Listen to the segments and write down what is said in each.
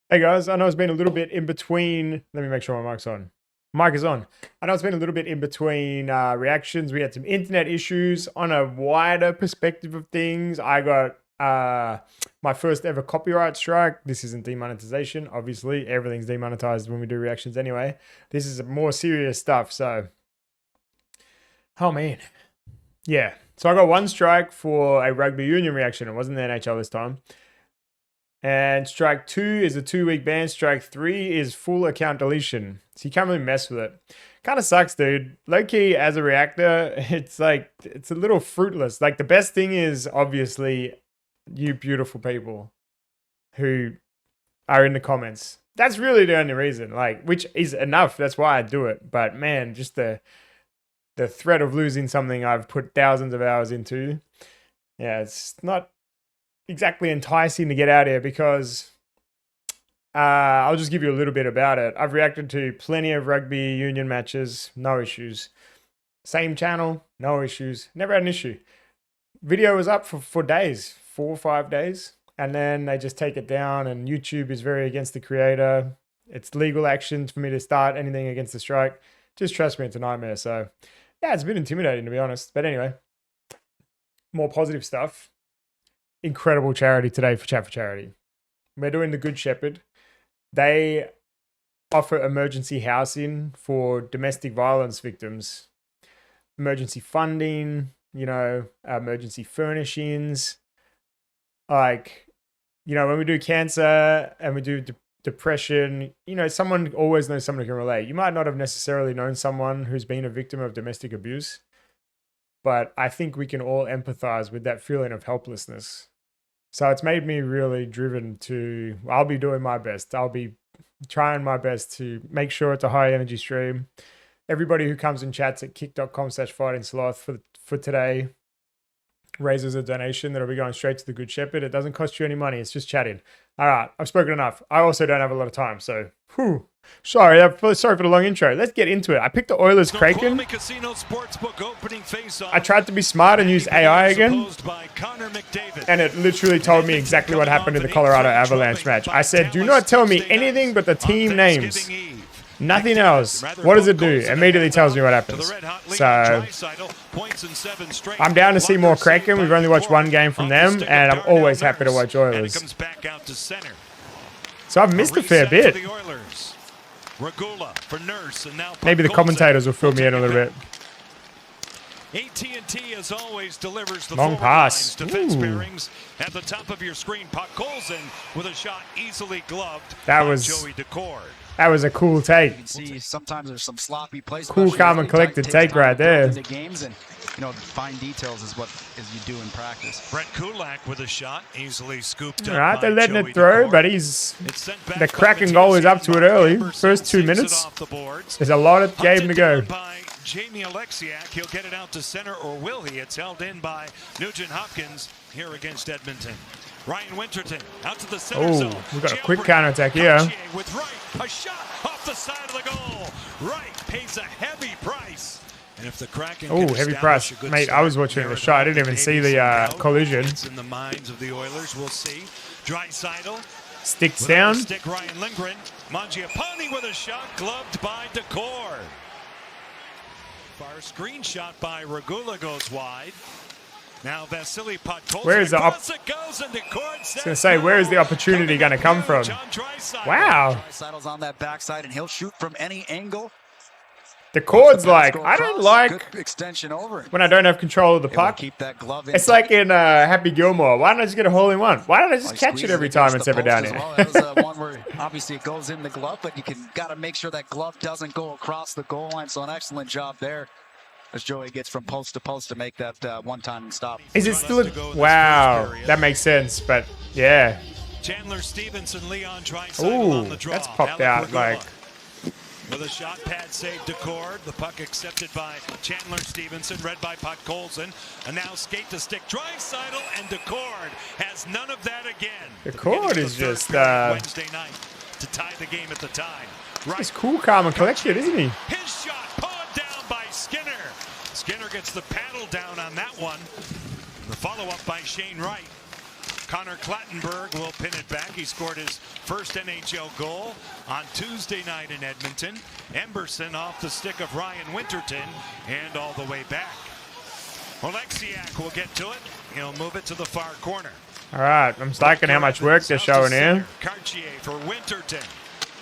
Hey guys, I know it's been a little bit in between. Let me make sure my mic's on. Mic is on. I know it's been a little bit in between reactions. We had some internet issues. On a wider perspective of things, I got my first ever copyright strike. This isn't demonetization, obviously. Everything's demonetized when we do reactions anyway. This is more serious stuff, so... Oh man. Yeah. So I got one strike for a rugby union reaction. It wasn't the NHL this time. And strike 2 is a 2-week ban. Strike 3 is full account deletion. So you can't really mess with it. Kind of sucks, dude. Low-key, as a reactor, it's like, it's a little fruitless. Like, the best thing is, obviously, you beautiful people who are in the comments. That's really the only reason, like, which is enough. That's why I do it. But, man, just the threat of losing something I've put thousands of hours into. Yeah, it's not exactly enticing to get out here because I'll just give you a little bit about it. I've reacted to plenty of rugby union matches, no issues. Same channel, no issues. Never had an issue. Video was up for days, 4 or 5 days, and then they just take it down, and YouTube is very against the creator. It's legal action for me to start anything against the strike. Just trust me, it's a nightmare. So yeah, it's a bit intimidating, to be honest. But anyway, more positive stuff. Incredible charity today for Chat for Charity. We're doing the Good Shepherd. They offer emergency housing for domestic violence victims, emergency funding, you know, emergency furnishings. Like, you know, when we do cancer and we do depression, you know, someone always knows someone who can relate. You might not have necessarily known someone who's been a victim of domestic abuse, but I think we can all empathize with that feeling of helplessness. So it's made me really driven to, I'll be doing my best. I'll be trying my best to make sure it's a high energy stream. Everybody who comes and chats at kick.com/fightingsloth for today raises a donation that'll be going straight to the Good Shepherd. It doesn't cost you any money. It's just chatting. All right, I've spoken enough. I also don't have a lot of time, so sorry for the long intro. Let's get into it. I picked the Oilers Kraken. I tried to be smart and use AI again, and it literally told me exactly what happened in the Colorado Avalanche match. I said, do not tell me anything but the team names. Nothing else. What does it do? Immediately tells me what happens. So I'm down to see more Kraken. We've only watched one game from them, and I'm always happy to watch Oilers. So I've missed a fair bit. Maybe the commentators will fill me in a little bit. AT&T as always delivers the long pass. Defense pairings at the top of your screen. Puck Colson with a shot easily gloved. That was Joey Decord. That was a cool take. You can see sometimes there's some sloppy plays. Cool, calm, and collected take right there. The games and, you know, fine details is what you do in practice. Brett Kulak with a shot easily scooped up. All right, they're letting it through, but the Kraken goal is up to it early. First 2 minutes. There's a lot of game to go. Jamie Alexiak, he'll get it out to center, or will he? It's held in by Nugent Hopkins here against Edmonton. Ryan Winterton out to the center zone. We've got a quick counterattack here. With Wright, a shot off the side of the goal. Wright pays a heavy price. And if the Kraken heavy price. Mate, I was watching the shot. I didn't even see the collision. In the minds of the Oilers, we'll see. Draisaitl sticks down. Stick Ryan Lindgren. Mangiapane with a shot gloved by Decord. Far screenshot by Regula goes wide. Now Vasily Podkolzin. Where is the I was going to say, where is the opportunity going to come from? Wow. Draisaitl's on that backside, and he'll shoot from any angle. The cord's like, I don't like extension over when I don't have control of the puck. Keep that glove in. It's like in Happy Gilmore. Why don't I just get a hole in one? Why don't I just catch it every time it's ever down here? That was one where obviously it goes in the glove, but you got to make sure that glove doesn't go across the goal line. So an excellent job there as Joey gets from post to post to make that one-time stop. Is it still wow, that makes sense, but yeah. Chandler Stevenson, Leon Draisaitl on the draw. That's popped out like. With a shot pad save, Decord. The puck accepted by Chandler Stevenson, read by Podkolzin. And now skate to stick. Draisaitl and Decord has none of that again. Decord is just Wednesday night to tie the game at the tie. He's cool, calm, and collected, isn't he? His shot pawed down by Skinner. Skinner gets the paddle down on that one. The follow-up by Shane Wright. Connor Clattenburg will pin it back. He scored his first NHL goal on Tuesday night in Edmonton. Emberson off the stick of Ryan Winterton and all the way back. Oleksiak will get to it. He'll move it to the far corner. All right, I'm liking how much work they're showing here. Cartier for Winterton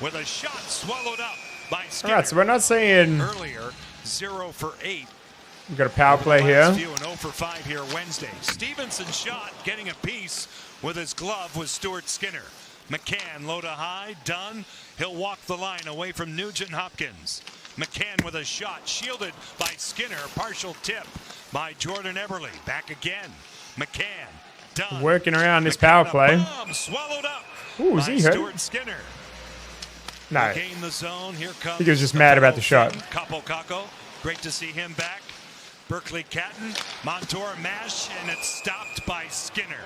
with a shot swallowed up by Skinner. All right, so we're not seeing... Earlier, 0 for 8. We've got a power play here. And 0 for 5 here Wednesday. Stevenson's shot getting a piece with his glove was Stuart Skinner. McCann low to high, done. He'll walk the line away from Nugent Hopkins. McCann with a shot shielded by Skinner. Partial tip by Jordan Eberle. Back again. McCann done. Working around this power play. Swallowed up. Ooh, is he hurt? Stuart Skinner. No. Gain the zone. Here comes I think he was just mad about the shot. Capo Caco. Great to see him back. Berkeley Catton, Montour mash, and it's stopped by Skinner.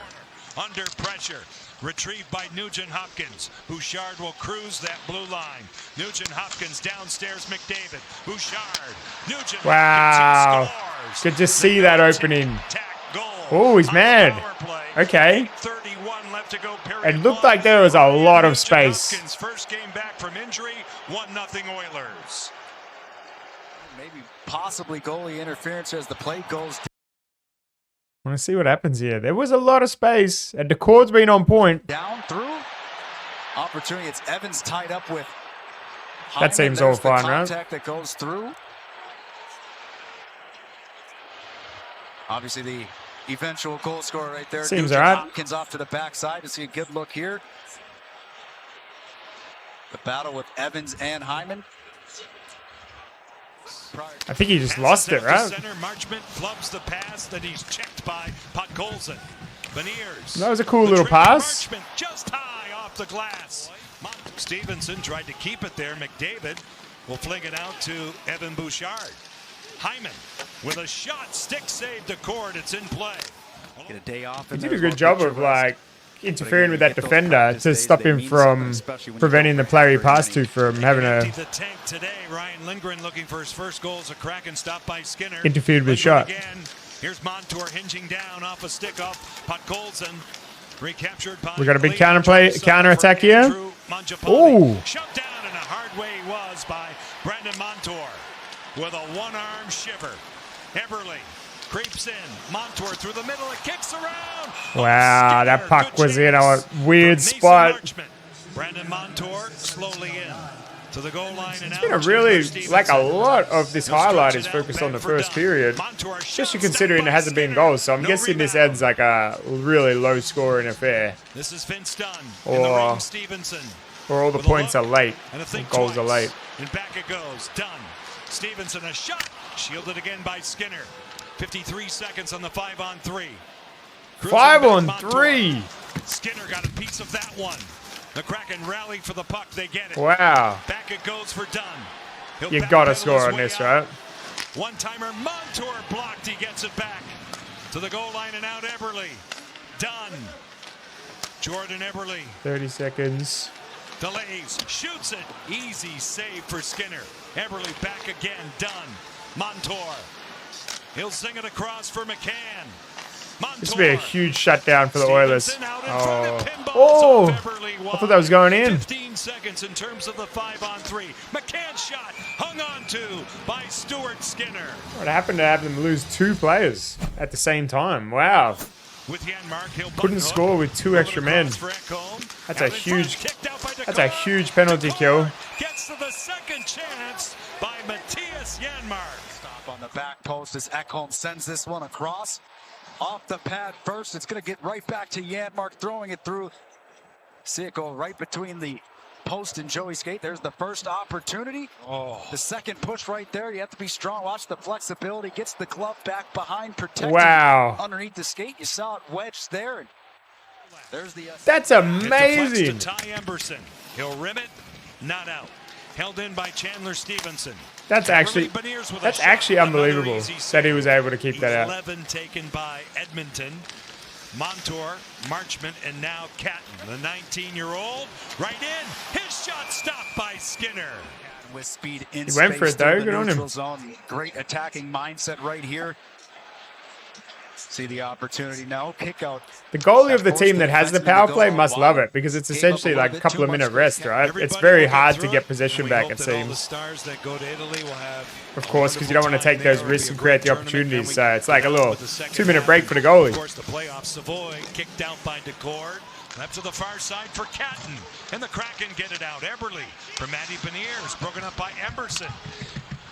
Under pressure, retrieved by Nugent Hopkins. Bouchard will cruise that blue line. Nugent Hopkins downstairs, McDavid. Bouchard, Nugent wow. Hopkins, Good to see that opening. Oh, he's mad. Okay. 31 left to go. It looked like there was a lot of space. Hopkins first game back from injury, 1-0 Oilers. Maybe possibly goalie interference as the play goes. I want to see what happens here. There was a lot of space, and the cord's been on point. Down through. Opportunity. It's Evans tied up with. That seems all fine, right? Contact that goes through. Obviously, the eventual goal scorer right there. Seems all right. Hopkins off to the backside to see a good look here. The battle with Evans and Hyman. I think he just lost it, right? Center, Marchment flubs the pass that he's checked by Podkolzin. Beniers. That was a cool little pass. Marchment just high off the glass. Stevenson tried to keep it there. McDavid will fling it out to Evan Bouchard. Hyman with a shot, stick save to cord. It's in play. Get a day off. He did a good job of like interfering with that defender to stop him from preventing the player he passed to from having a the tank today. Ryan Lindgren looking for his first goal as a Kraken stop by Skinner. interfered with shot. Again. Here's Montour hinging down off a stick off Podkolzin. Recaptured by We got a big counter attack here. Oh, shut down in a hard way he was by Brandon Montour with a one-arm shiver. Eberle creeps in. Montour through the middle. It kicks around. Wow, that puck was in a weird spot. Brandon Montour slowly in to the goal line and it's been a really, like a lot of this highlight is focused on the first period. Especially considering there hasn't been goals. So I'm guessing this ends like a really low scoring affair. This is Vince Dunn. Or Stevenson. Or all the points are late. The goals are late. And back it goes. Dunn. Stevenson a shot. Shielded again by Skinner. 53 seconds on the 5-on-3. 5-on-3. Skinner got a piece of that one. The Kraken rally for the puck. They get it. Wow. Back it goes for Dunn. You got to score on this, right? One-timer. Montour blocked. He gets it back. To the goal line and out Eberle. Dunn. Jordan Eberle. 30 seconds. Delays. Shoots it. Easy save for Skinner. Eberle back again. Dunn. Montour. He'll sing it across for McCann. Montour. This will be a huge shutdown for the Oilers. Oh, I thought that was going in. 15 seconds in terms of the 5-on-3. McCann shot hung on to by Stuart Skinner. What happened to have them lose two players at the same time? Wow. With Janmark, he'll couldn't score with two extra men. That's a huge penalty kill. Gets to the second chance by Matthias Janmark. Stop on the back post as Ekholm sends this one across. Off the pad first. It's going to get right back to Janmark, throwing it through. See it go right between the post and Joey skate. There's the first opportunity. The second push right there. You have to be strong. Watch the flexibility. Gets the glove back behind, protected underneath the skate. You saw it wedged there. And there's the. That's amazing. To Ty Emberson. He'll rim it. Not out. Held in by Chandler Stevenson. That's actually unbelievable that he was able to keep that out. 11 taken by Edmonton. Montour, Marchment, and now Catton, the 19-year-old. Right in. His shot stopped by Skinner. With speed in he went for it though. Good on him. Zone. Great attacking mindset right here. See the opportunity now. Kick out. The goalie of the team that has the power play must love it because it's essentially like a couple of minute rest, right? It's very hard to get possession back, it seems. Of course, because you don't want to take those risks and create the opportunities. So it's like a little 2-minute break for the goalie. Of course, the playoff Savoy kicked out by Decord. Up to the far side for Catton. And the Kraken get it out. Eberle for Matty Beniers. Broken up by Emerson.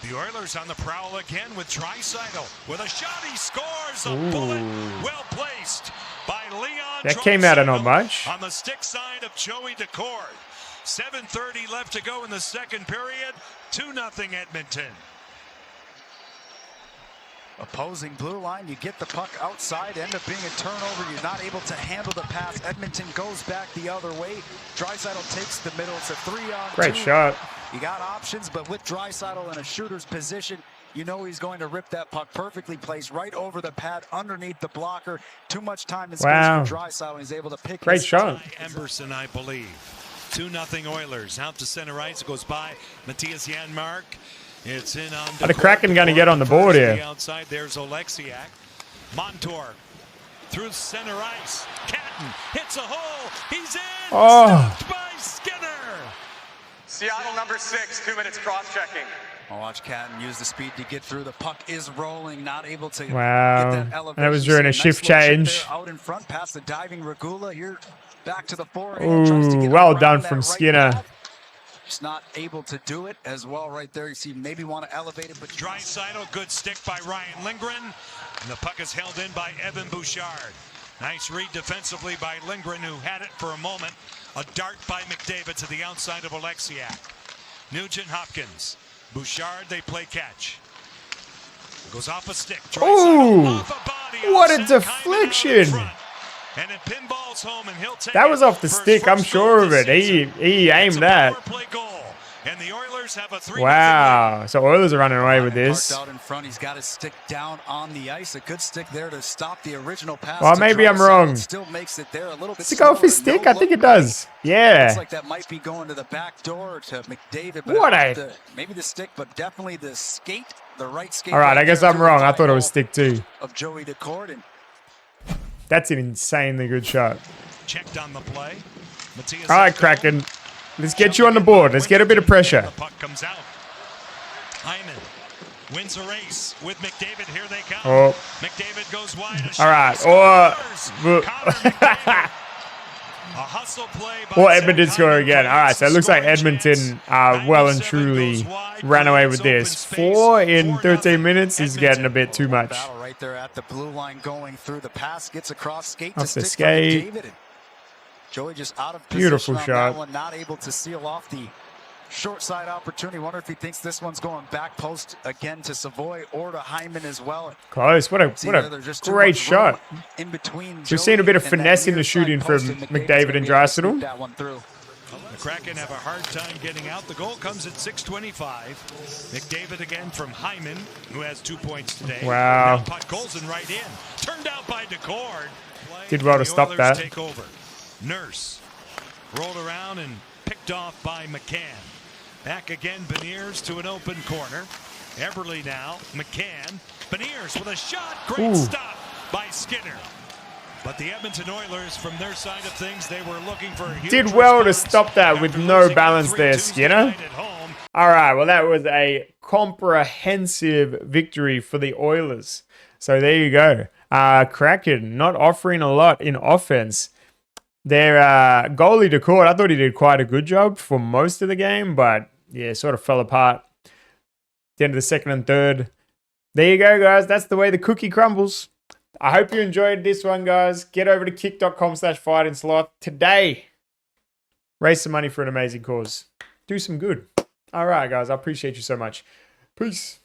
The Oilers on the prowl again with Draisaitl. With a shot, he scores. A bullet well placed by Leon That came out of not much. on the stick side of Joey Decord. 7:30 left to go in the second period. 2-0 Edmonton. Opposing blue line, you get the puck outside, end up being a turnover. You're not able to handle the pass. Edmonton goes back the other way. Draisaitl takes the middle. It's a 3-on-2. Great shot. You got options, but with Draisaitl in a shooter's position, you know he's going to rip that puck perfectly placed right over the pad, underneath the blocker. Too much time and space for Draisaitl, and he's able to pick. Great shot. Emerson, I believe. 2-0 Oilers. Out to center ice. It goes by Matthias Janmark. It's in on Are the Kraken going to get on the board here? Outside, there's Oleksiak. Montour through center ice. Catton hits a hole. He's in. Stopped by Skinner. Seattle number 6, 2 minutes cross-checking. I'll watch Catton use the speed to get through. The puck is rolling, not able to get Wow. that elevation. That was during a shift change. Out in front, past the diving Regula. Here, back to the forward. Ooh, well done from Skinner. Just not able to do it as well right there. You see, maybe want to elevate it, but Draisaitl, good stick by Ryan Lindgren. And the puck is held in by Evan Bouchard. Nice read defensively by Lindgren, who had it for a moment. A dart by McDavid to the outside of Oleksiak. Nugent Hopkins. Bouchard, they play catch. Goes off a stick. Ooh, off a body, what a offset, deflection. And it pinballs home, and he'll take That was off the for his stick, I'm first sure goal of this it. season. He aimed that. Power play goal. And the Oilers have a 3-0 Wow. So Oilers are running away with this. Out in front, he's got his stick down on the ice. A good stick there to stop the original pass. Well, maybe I'm wrong. Still makes it there a little bit. Does it go off his slower. stick? I think it does. Yeah. Looks like that might be going to the back door to McDavid. But What a... maybe the stick, but definitely the skate, the right skate. All right, I guess I'm wrong. I thought it was stick too. Of Joey Decord. And that's an insanely good shot. Checked on the play. Matthias All right, Kraken. Let's get you on the board. Let's get a bit of pressure. The puck comes out. Hyman wins a race with McDavid. Here they come. Oh. McDavid goes wide. All right. A hustle play by Or Edmonton score again. All right, so it looks like Edmonton well and truly ran away with this. 4 in 13 minutes is getting a bit too much. battle right there at the blue line, going through the pass, gets across, skate to Off the stick skate. for McDavid. Joey just out of Beautiful position on shot. that one, not able to seal off the short side opportunity. Wonder if he thinks this one's going back post again to Savoy or to Hyman as well. Close. What a great shot. In between. We've seen a bit of finesse in the shooting from McDavid and Draisaitl. That one through. The Kraken have a hard time getting out. The goal comes at 6:25. McDavid again from Hyman, who has 2 points today. Wow. Now puck goes in right in. Turned out by Decord. Did well to stop that. Take over. Nurse rolled around and picked off by McCann. Back again, Beniers to an open corner. Eberle now. McCann. Beniers with a shot. Great stop by Skinner. But the Edmonton Oilers, from their side of things, they were looking for a huge Did well to response stop that with after no losing balance 3 there, Tuesday Skinner. night at home. All right, well, that was a comprehensive victory for the Oilers. So there you go. Kraken not offering a lot in offense. Their goalie Decord, I thought he did quite a good job for most of the game, but yeah, sort of fell apart at the end of the second and third. There you go, guys. That's the way the cookie crumbles. I hope you enjoyed this one, guys. Get over to kick.com/fightinslot today. Raise some money for an amazing cause. Do some good. All right, guys. I appreciate you so much. Peace.